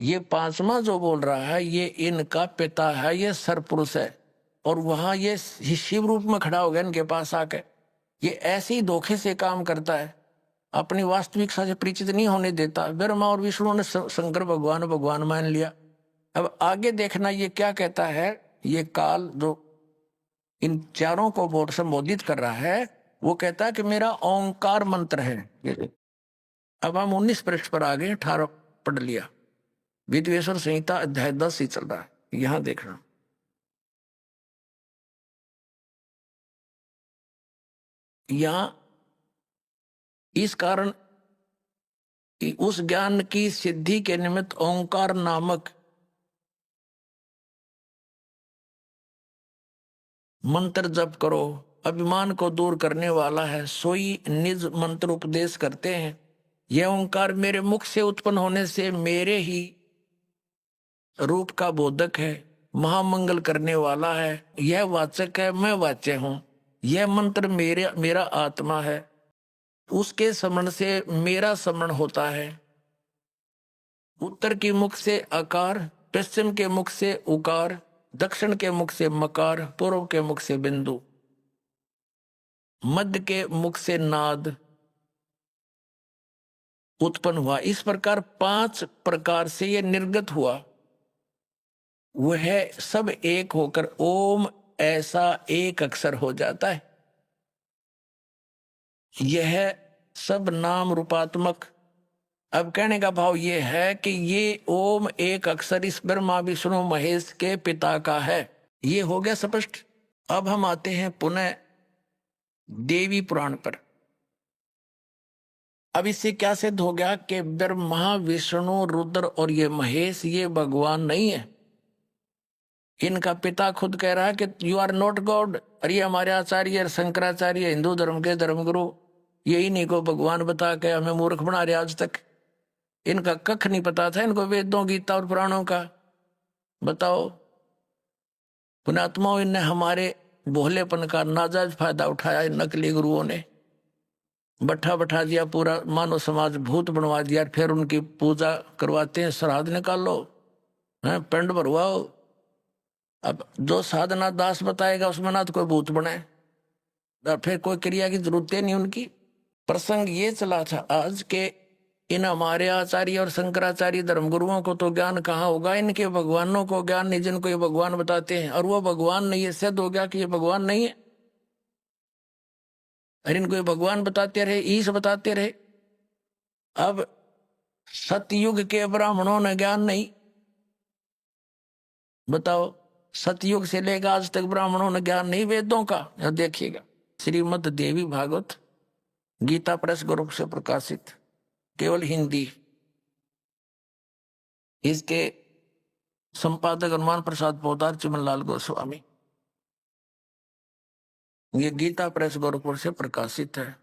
ये पांचवा जो बोल रहा है ये इनका पिता है, ये सरपुरुष है, और वहां ये शिव रूप में खड़ा हो गया इनके पास आके। ये ऐसे ही धोखे से काम करता है, अपनी वास्तविकता से परिचित नहीं होने देता। ब्रह्मा और विष्णु ने शंकर भगवान भगवान मान लिया। अब आगे देखना ये क्या कहता है। ये काल जो इन चारों को बोल संबोधित कर रहा है वो कहता है कि मेरा ओंकार मंत्र है। अब हम 19 पृष्ठ पर आ गए, 18 पढ़ लिया। विद्वेश्वर संहिता अध्याय 10 ही चल रहा है, यहां देखना। यहां इस कारण उस ज्ञान की सिद्धि के निमित्त ओंकार नामक मंत्र जप करो, अभिमान को दूर करने वाला है, सोई निज मंत्र उपदेश करते हैं। यह ओंकार मेरे मुख से उत्पन्न होने से मेरे ही रूप का बोधक है, महामंगल करने वाला है। यह वाचक है, मैं वाच्य हूं। यह मंत्र मेरा आत्मा है, उसके स्मरण से मेरा स्मरण होता है। उत्तर के मुख से आकार, पश्चिम के मुख से उकार, दक्षिण के मुख से मकार, पूर्व के मुख से बिंदु, मध्य के मुख से नाद उत्पन्न हुआ। इस प्रकार 5 प्रकार से यह निर्गत हुआ। वह सब एक होकर ओम ऐसा एक अक्षर हो जाता है। यह सब नाम रूपात्मक। अब कहने का भाव यह है कि ये ओम एक अक्षर इस ब्रह्मा विष्णु महेश के पिता का है। ये हो गया स्पष्ट। अब हम आते हैं पुनः देवी पुराण पर। अब इससे क्या सिद्ध हो गया कि ब्रह्मा विष्णु रुद्र और ये महेश ये भगवान नहीं है। इनका पिता खुद कह रहा है कि यू आर नॉट गॉड। और ये हमारे आचार्य शंकराचार्य हिंदू धर्म के धर्मगुरु यही नहीं को भगवान बता के हमें मूर्ख बना रहे। आज तक इनका कख नहीं पता था इनको वेदों गीता और पुराणों का। बताओ पुण्यात्माओं, इनने हमारे भोलेपन का नाजायज फायदा उठाया। नकली गुरुओं ने बैठा दिया, पूरा मानव समाज भूत बनवा दिया। फिर उनकी पूजा करवाते हैं, श्राद्ध निकालो, पिंड भरवाओ। अब जो साधना दास बताएगा उसमें ना तो कोई भूत बने, फिर कोई क्रिया की जरूरत नहीं उनकी। प्रसंग ये चला था आज के इन हमारे आचार्य और शंकराचार्य धर्मगुरुओं को तो ज्ञान कहाँ होगा, इनके भगवानों को ज्ञान नहीं जिनको ये भगवान बताते हैं। और वो भगवान नहीं है, सिद्ध हो गया कि ये भगवान नहीं है। और इनको ये भगवान बताते रहे, ईश बताते रहे। अब सतयुग के ब्राह्मणों ने ज्ञान नहीं। बताओ सतयुग से लेकर आज तक ब्राह्मणों ने ज्ञान नहीं वेदों का। यह देखिएगा श्रीमद् देवी भागवत गीता प्रेस ग्रुप से प्रकाशित, केवल हिंदी। इसके संपादक हनुमान प्रसाद पोदार, चिमनलाल गोस्वामी। ये गीता प्रेस गोरखपुर से प्रकाशित है।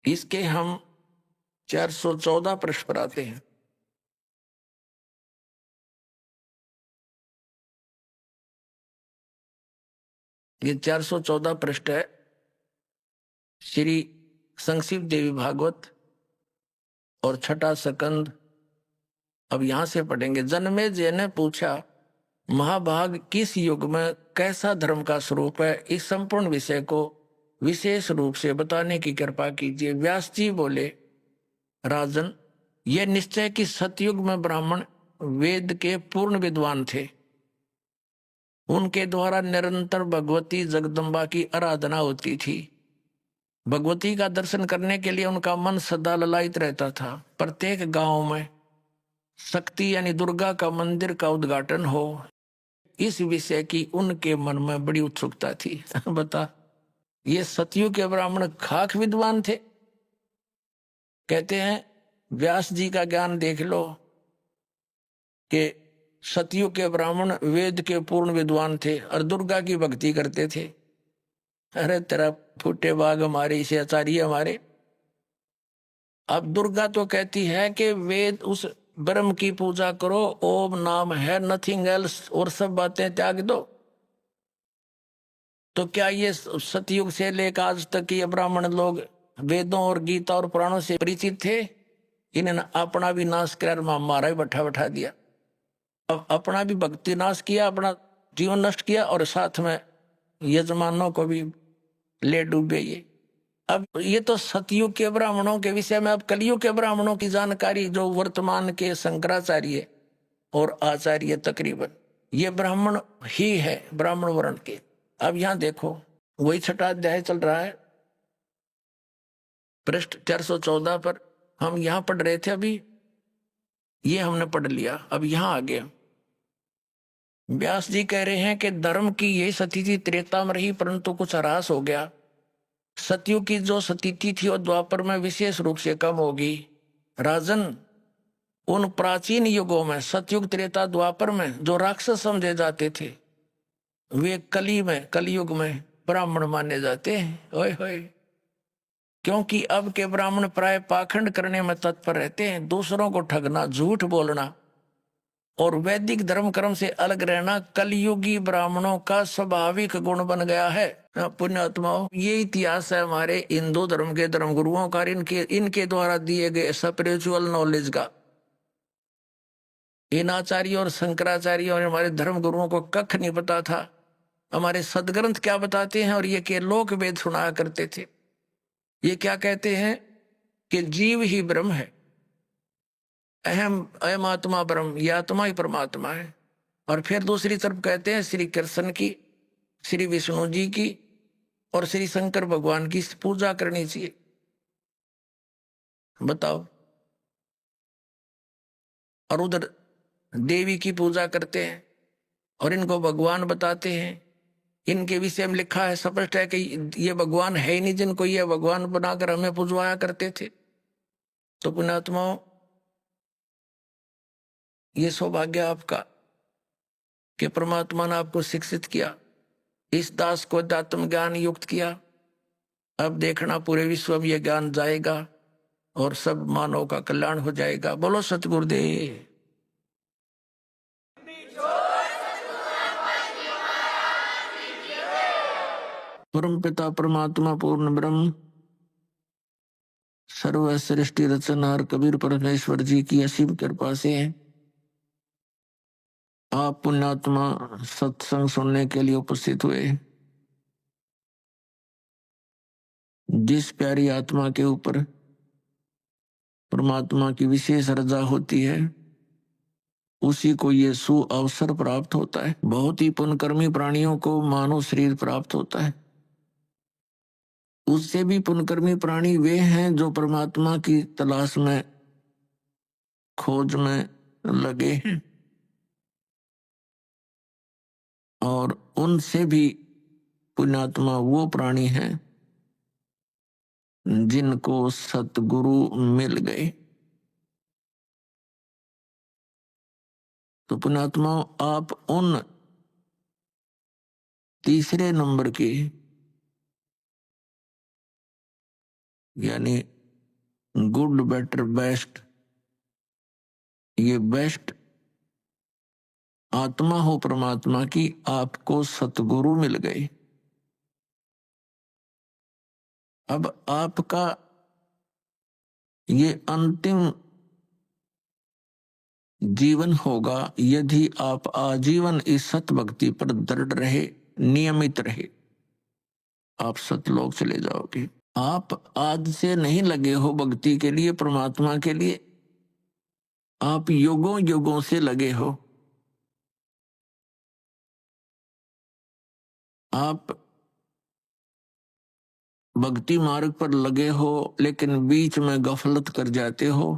इसके हम 414 पृष्ठ पर आते हैं। ये 414 पृष्ठ है श्री संक्षिप्त देवी भागवत और छठा सकंद। अब यहां से पढ़ेंगे। जन्मेजय ने पूछा, महाभाग किस युग में कैसा धर्म का स्वरूप है, इस संपूर्ण विषय को विशेष रूप से बताने की कृपा कीजिए। व्यास जी बोले, राजन, यह निश्चय कि सतयुग में ब्राह्मण वेद के पूर्ण विद्वान थे। उनके द्वारा निरंतर भगवती जगदम्बा की आराधना होती थी। भगवती का दर्शन करने के लिए उनका मन सदा ललायित रहता था। प्रत्येक गांव में शक्ति यानी दुर्गा का मंदिर का उद्घाटन हो, इस विषय की उनके मन में बड़ी उत्सुकता थी। बता, ये सतयुग के ब्राह्मण खाक विद्वान थे। कहते हैं व्यास जी का ज्ञान देख लो कि सतयुग के ब्राह्मण वेद के पूर्ण विद्वान थे और दुर्गा की भक्ति करते थे। अरे तेरा फूटे बाग हमारे, इसे आचार्य हमारे। अब दुर्गा तो कहती है कि वेद उस ब्रह्म की पूजा करो, ओम नाम है, नथिंग एल्स, और सब बातें त्याग दो। तो क्या ये सतयुग से लेकर आज तक ये ब्राह्मण लोग वेदों और गीता और पुराणों से परिचित थे, इन्होंने अपना भी नाश कर हमारा भी बैठा बैठा दिया। अब अपना भी भक्ति नाश किया, अपना जीवन नष्ट किया, और साथ में यजमानों को भी ले डूबे ये। अब ये तो सतयुग के ब्राह्मणों के विषय में। अब कलयुग के ब्राह्मणों की जानकारी जो वर्तमान के शंकराचार्य और आचार्य तकरीबन ये ब्राह्मण ही है, ब्राह्मण वर्ण के। अब यहां देखो वही छठा अध्याय चल रहा है, पृष्ठ 414 पर हम यहां पढ़ रहे थे। अभी ये हमने पढ़ लिया, अब यहां आ गया। व्यास जी कह रहे हैं कि धर्म की यही स्थिति त्रेता में रही, परंतु कुछ ह्रास हो गया। सतयुग की जो स्थिति थी वो द्वापर में विशेष रूप से कम होगी। राजन, उन प्राचीन युगों में सतयुग त्रेता द्वापर में जो राक्षस समझे जाते थे, वे कलयुग में ब्राह्मण माने जाते हैं। ओए होए, क्योंकि अब के ब्राह्मण प्राय पाखंड करने में तत्पर रहते हैं, दूसरों को ठगना, झूठ बोलना और वैदिक धर्म कर्म से अलग रहना कलयुगी ब्राह्मणों का स्वाभाविक गुण बन गया है। पुण्यात्माओं, ये इतिहास है हमारे हिंदू धर्म के धर्मगुरुओं का, इनके द्वारा दिए गए स्पिरिचुअल नॉलेज का। इन आचार्यों और शंकराचार्यों और हमारे धर्म गुरुओं को कख नहीं पता था हमारे सदग्रंथ क्या बताते हैं, और ये के लोक वेद सुनाया करते थे। ये क्या कहते हैं कि जीव ही ब्रह्म है, अहम आत्मा ब्रह्म, ये आत्मा ही परमात्मा है। और फिर दूसरी तरफ कहते हैं श्री कृष्ण की, श्री विष्णु जी की और श्री शंकर भगवान की पूजा करनी चाहिए। बताओ, और उधर देवी की पूजा करते हैं और इनको भगवान बताते हैं। इनके विषय में लिखा है, स्पष्ट है कि ये भगवान है ही नहीं, जिनको ये भगवान बनाकर हमें पूजवाया करते थे। तो पुण्यात्माओं, ये सौभाग्य आपका कि परमात्मा ने आपको शिक्षित किया, इस दास को अध्यात्म ज्ञान युक्त किया। अब देखना पूरे विश्व में यह ज्ञान जाएगा और सब मानव का कल्याण हो जाएगा। बोलो सतगुरुदेव। परम पिता परमात्मा पूर्ण ब्रह्म सर्व सृष्टि रचनहार कबीर परमेश्वर जी की असीम कृपा से आप पुण्यात्मा सत्संग सुनने के लिए उपस्थित हुए। जिस प्यारी आत्मा के ऊपर परमात्मा की विशेष रजा होती है, उसी को ये सु अवसर प्राप्त होता है। बहुत ही पुण्यकर्मी प्राणियों को मानव शरीर प्राप्त होता है। उससे भी पुण्यकर्मी प्राणी वे हैं जो परमात्मा की तलाश में, खोज में लगे हैं, और उनसे भी पुण्यात्मा वो प्राणी हैं जिनको सतगुरु मिल गए। तो पुण्यात्मा, आप उन तीसरे नंबर के, यानी गुड बेटर बेस्ट, ये बेस्ट आत्मा हो परमात्मा की, आपको सतगुरु मिल गए। अब आपका ये अंतिम जीवन होगा यदि आप आजीवन इस सत भक्ति पर दृढ़ रहे, नियमित रहे, आप सतलोक चले जाओगे। आप आज से नहीं लगे हो भक्ति के लिए, परमात्मा के लिए, आप युगों युगों से लगे हो। आप भक्ति मार्ग पर लगे हो, लेकिन बीच में गफलत कर जाते हो।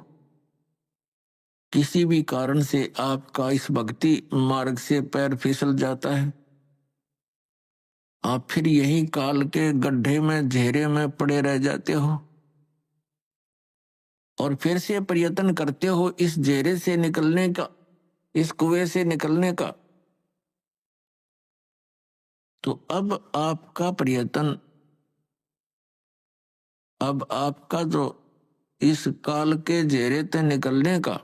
किसी भी कारण से आपका इस भक्ति मार्ग से पैर फिसल जाता है, आप फिर यही काल के गड्ढे में, घेरे में पड़े रह जाते हो, और फिर से प्रयत्न करते हो इस घेरे से निकलने का, इस कुएं से निकलने का। तो अब आपका प्रयत्न, अब आपका जो इस काल के घेरे से निकलने का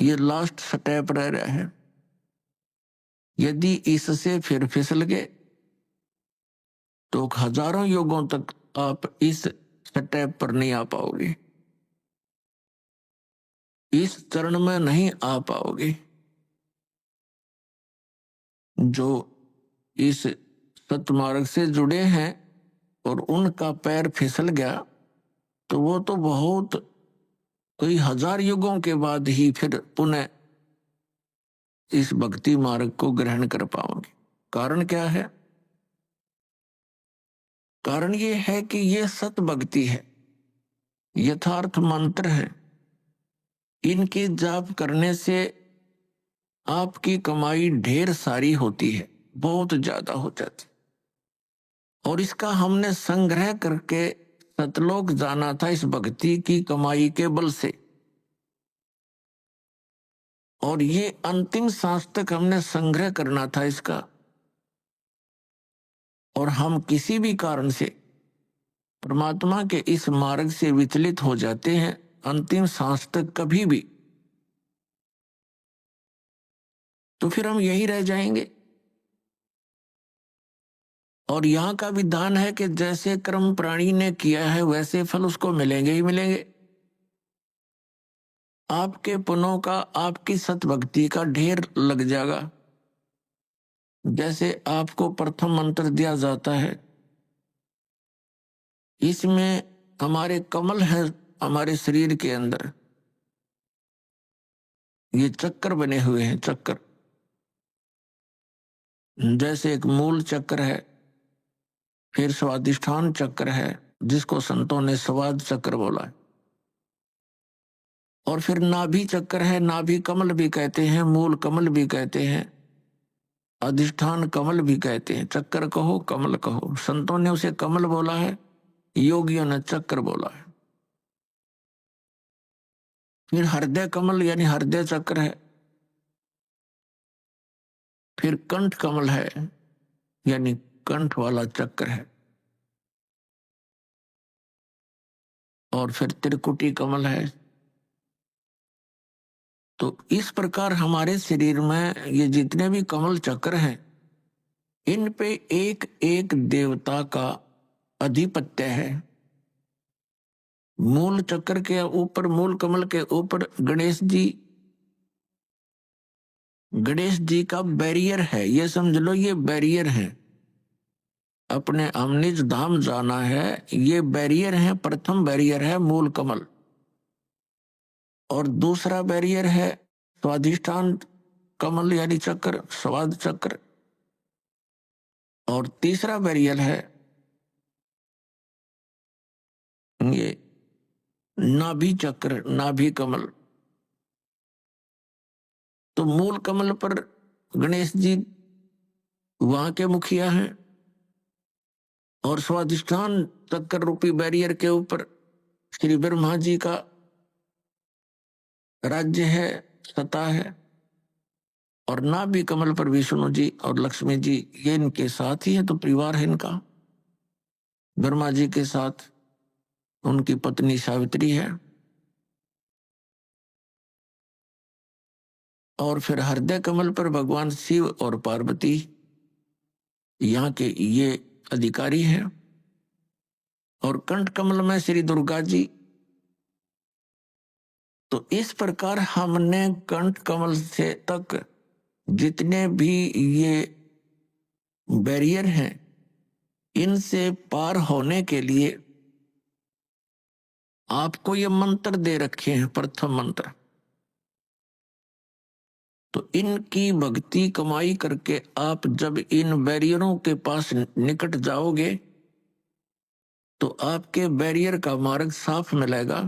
ये लास्ट स्टेप रह रहा है। यदि इससे फिर फिसल गए तो हजारों युगों तक आप इस स्टेप पर नहीं आ पाओगे, इस चरण में नहीं आ पाओगे। जो इस सतमार्ग से जुड़े हैं और उनका पैर फिसल गया तो वो तो बहुत कई हजार युगों के बाद ही फिर पुनः इस भक्ति मार्ग को ग्रहण कर पाओगे। कारण क्या है? कारण ये है कि ये सत भक्ति है, यथार्थ मंत्र है। इनके जाप करने से आपकी कमाई ढेर सारी होती है, बहुत ज्यादा हो जाती, और इसका हमने संग्रह करके सतलोक जाना था इस भक्ति की कमाई के बल से, और ये अंतिम सांस तक हमने संग्रह करना था इसका। और हम किसी भी कारण से परमात्मा के इस मार्ग से विचलित हो जाते हैं अंतिम सांस तक कभी भी, तो फिर हम यही रह जाएंगे। और यहाँ का विधान है कि जैसे कर्म प्राणी ने किया है वैसे फल उसको मिलेंगे ही मिलेंगे। आपके पुण्यों का, आपकी सतभक्ति का ढेर लग जाएगा। जैसे आपको प्रथम मंत्र दिया जाता है, इसमें हमारे कमल है, हमारे शरीर के अंदर ये चक्कर बने हुए हैं, चक्कर जैसे एक मूल चक्र है, फिर स्वादिष्ठान चक्र है जिसको संतों ने स्वाद चक्र बोला है, और फिर नाभि चक्र है, नाभि कमल भी कहते हैं, मूल कमल भी कहते हैं, अधिष्ठान कमल भी कहते हैं। चक्कर कहो कमल कहो, संतों ने उसे कमल बोला है, योगियों ने चक्र बोला है। फिर हृदय कमल यानी हृदय चक्र है, फिर कंठ कमल है यानी कंठ वाला चक्र है, और फिर त्रिकुटी कमल है। तो इस प्रकार हमारे शरीर में ये जितने भी कमल चक्र हैं, इन पे एक एक देवता का अधिपत्य है। मूल चक्र के ऊपर, मूल कमल के ऊपर गणेश जी का बैरियर है, ये समझ लो ये बैरियर है। अपने अमनिज धाम जाना है, ये बैरियर है। प्रथम बैरियर है मूल कमल, और दूसरा बैरियर है स्वादिष्ठान कमल यानी चक्र, स्वाद चक्र, और तीसरा बैरियर है ये नाभि चक्र, नाभि कमल। तो मूल कमल पर गणेश जी वहां के मुखिया हैं, और स्वादिष्ठान चक्र रूपी बैरियर के ऊपर श्री ब्रह्मा जी का राज्य है, सत्ता है, और नाभि कमल पर विष्णु जी और लक्ष्मी जी, ये इनके साथ ही है, तो परिवार है इनका। ब्रह्मा जी के साथ उनकी पत्नी सावित्री है, और फिर हृदय कमल पर भगवान शिव और पार्वती यहाँ के ये अधिकारी हैं, और कंठ कमल में श्री दुर्गा जी। तो इस प्रकार हमने कंठ कमल से तक जितने भी ये बैरियर हैं, इनसे पार होने के लिए आपको ये मंत्र दे रखे हैं, प्रथम मंत्र। तो इनकी भक्ति कमाई करके आप जब इन बैरियरों के पास निकट जाओगे तो आपके बैरियर का मार्ग साफ मिलेगा।